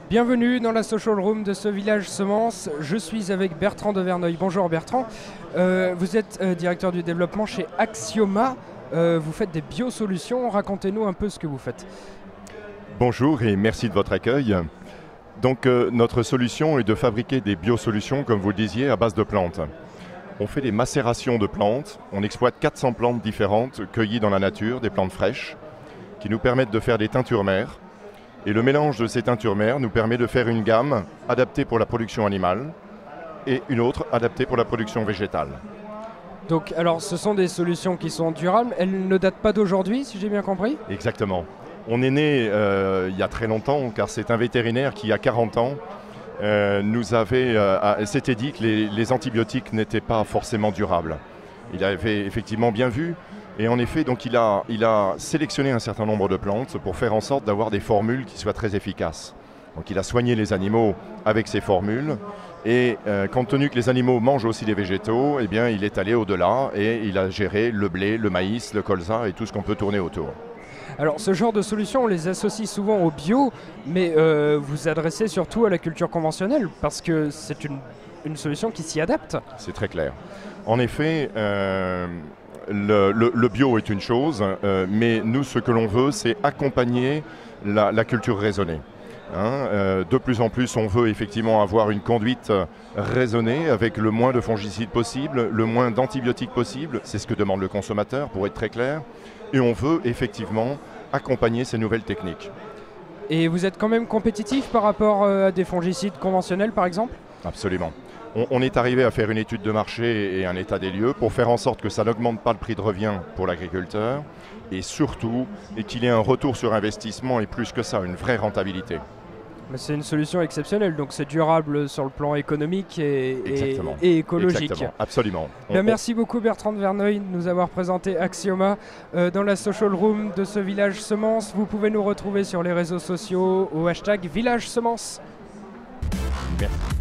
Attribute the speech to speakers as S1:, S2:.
S1: Bienvenue dans la social room de ce village semence. Je suis avec Bertrand de Verneuil. Bonjour Bertrand. Vous êtes directeur du développement chez Axioma. Vous faites des biosolutions. Racontez-nous un peu ce que vous faites.
S2: Bonjour et merci de votre accueil. Donc notre solution est de fabriquer des biosolutions, comme vous le disiez, à base de plantes. On fait des macérations de plantes. On exploite 400 plantes différentes cueillies dans la nature, des plantes fraîches, qui nous permettent de faire des teintures mères. Et le mélange de ces teintures mères nous permet de faire une gamme adaptée pour la production animale et une autre adaptée pour la production végétale.
S1: Donc, alors, ce sont des solutions qui sont durables. Elles ne datent pas d'aujourd'hui, si j'ai bien compris?
S2: Exactement. On est né il y a très longtemps, car c'est un vétérinaire qui, il y a 40 ans, s'était dit que les antibiotiques n'étaient pas forcément durables. Il avait effectivement bien vu. Et en effet, donc il a sélectionné un certain nombre de plantes pour faire en sorte d'avoir des formules qui soient très efficaces. Donc il a soigné les animaux avec ces formules et compte tenu que les animaux mangent aussi des végétaux, eh bien, il est allé au-delà et il a géré le blé, le maïs, le colza et tout ce qu'on peut tourner autour.
S1: Alors ce genre de solutions, on les associe souvent au bio, mais vous adressez surtout à la culture conventionnelle parce que c'est une solution qui s'y adapte.
S2: C'est très clair. En effet, le bio est une chose, mais nous, ce que l'on veut, c'est accompagner la culture raisonnée. De plus en plus, on veut effectivement avoir une conduite raisonnée avec le moins de fongicides possible, le moins d'antibiotiques possible. C'est ce que demande le consommateur, pour être très clair. Et on veut effectivement accompagner ces nouvelles techniques.
S1: Et vous êtes quand même compétitif par rapport à des fongicides conventionnels, par exemple?
S2: Absolument. On est arrivé à faire une étude de marché et un état des lieux pour faire en sorte que ça n'augmente pas le prix de revient pour l'agriculteur et surtout qu'il y ait un retour sur investissement et plus que ça, une vraie rentabilité.
S1: C'est une solution exceptionnelle, donc c'est durable sur le plan économique et écologique.
S2: Exactement, absolument.
S1: Merci beaucoup Bertrand de Verneuil de nous avoir présenté Axioma dans la social room de ce village semence. Vous pouvez nous retrouver sur les réseaux sociaux au hashtag Village Semence.
S2: Merci.